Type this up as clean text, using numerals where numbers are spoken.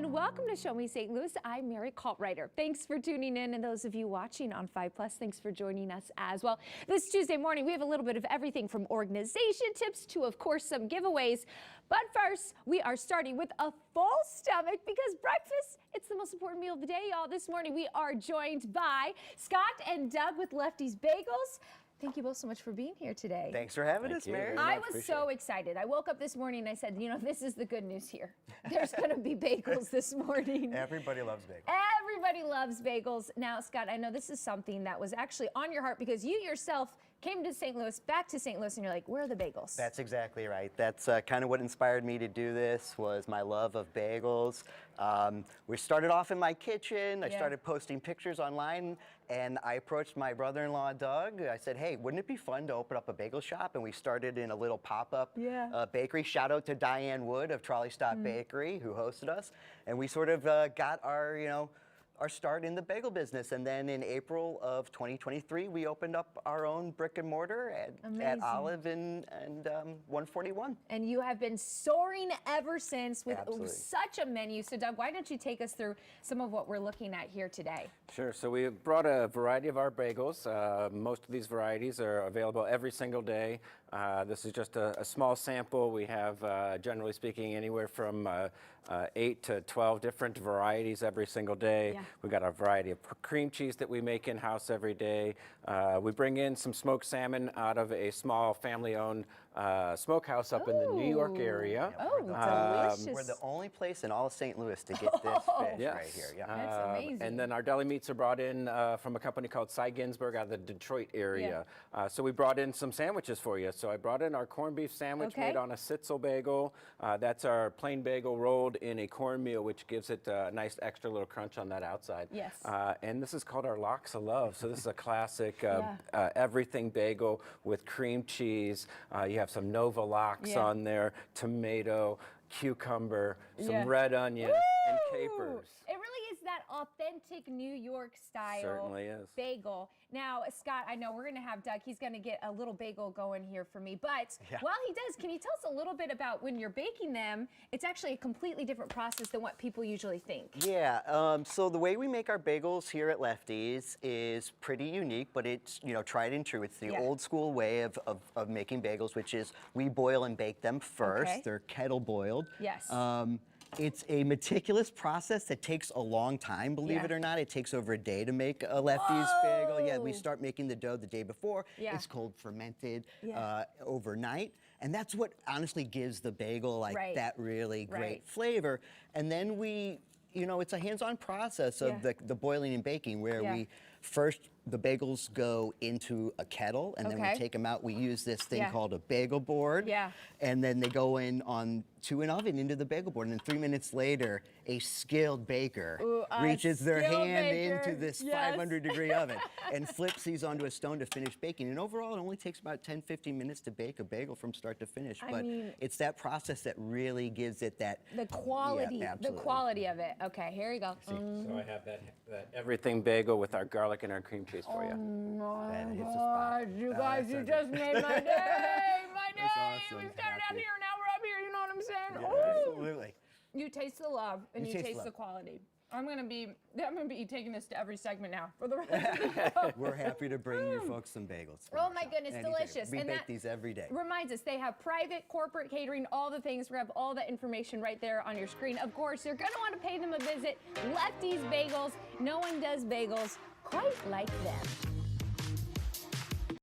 and welcome to Show Me St. Louis. I'm Mary Kaltwriter. Thanks for tuning in, and those of you watching on 5+, thanks for joining us as well. This Tuesday morning, we have a little bit of everything from organization tips to, of course, some giveaways. But first, we are starting with a full stomach because breakfast, it's the most important meal of the day, y'all. This morning, we are joined by Scott and Doug with Lefty's Bagels. Thank you both so much for being here today. Thanks for having us, Mary. I was so excited. I woke up this morning and I said, you know, this is the good news here. There's going to be bagels this morning. Everybody loves bagels. Everybody loves bagels. Now, Scott, I know this is something that was actually on your heart because you yourself came to St. Louis, back to St. Louis, and you're like, where are the bagels? That's exactly right. That's kind of what inspired me to do this, was my love of bagels. We started off in my kitchen. I started posting pictures online, and I approached my brother-in-law, Doug. I said, hey, wouldn't it be fun to open up a bagel shop? And we started in a little pop-up bakery. Shout out to Diane Wood of Trolley Stop Bakery, who hosted us. And we sort of got our, our start in the bagel business. And then in April of 2023, we opened up our own brick and mortar at Olive and 141. And you have been soaring ever since with such a menu. So Doug, why don't you take us through some of what we're looking at here today? Sure. So we brought a variety of our bagels. Most of these varieties are available every single day. This is just a small sample. We have, generally speaking, anywhere from 8 to 12 different varieties every single day. We've got a variety of cream cheese that we make in-house every day. We bring in some smoked salmon out of a small family-owned smokehouse up in the New York area. Delicious. We're the only place in all of St. Louis to get this fish right here. That's amazing. And then our deli meats are brought in from a company called Cy Ginsberg out of the Detroit area. So we brought in some sandwiches for you. So I brought in our corned beef sandwich made on a sitzel bagel. That's our plain bagel rolled in a cornmeal, which gives it a nice extra little crunch on that outside. And this is called our Lox of Love. So this is a classic everything bagel with cream cheese. You have some Nova Lox on there, tomato, cucumber, some red onion, and capers. It really is that authentic New York style Certainly is. bagel. Now, Scott, I know we're going to have Doug. He's going to get a little bagel going here for me. But while he does, can you tell us a little bit about when you're baking them? It's actually a completely different process than what people usually think. Yeah, so the way we make our bagels here at Lefty's is pretty unique, but it's, tried and true. It's the old school way of making bagels, which is we boil and bake them first. They're kettle boiled. It's a meticulous process that takes a long time, believe it or not. It takes over a day to make a Lefty's bagel. Yeah, we start making the dough the day before. It's cold fermented overnight. And that's what honestly gives the bagel that really great flavor. And then we, it's a hands-on process of the boiling and baking where we first, the bagels go into a kettle, and then we take them out. We use this thing called a bagel board. And then they go in to an oven into the bagel board. And then 3 minutes later, a skilled baker reaches their hand into this 500-degree oven and flips these onto a stone to finish baking. And overall, it only takes about 10, 15 minutes to bake a bagel from start to finish. But it's that process that really gives it the quality, the quality of it. Okay, here you go. So I have that everything bagel with our garlic and our cream cheese for you. Oh my God, you guys, you just made my day, my day. Awesome. We started out here, now we're up here, you know what I'm saying? Absolutely. You taste the love and you taste the quality. I'm gonna be taking this to every segment now for the rest of the show. We're happy to bring you folks some bagels. Oh my goodness, delicious. We bake these every day. Reminds us, they have private, corporate catering, all the things. We have all that information right there on your screen. Of course, you're gonna want to pay them a visit. Lefty's Bagels. No one does bagels quite like them.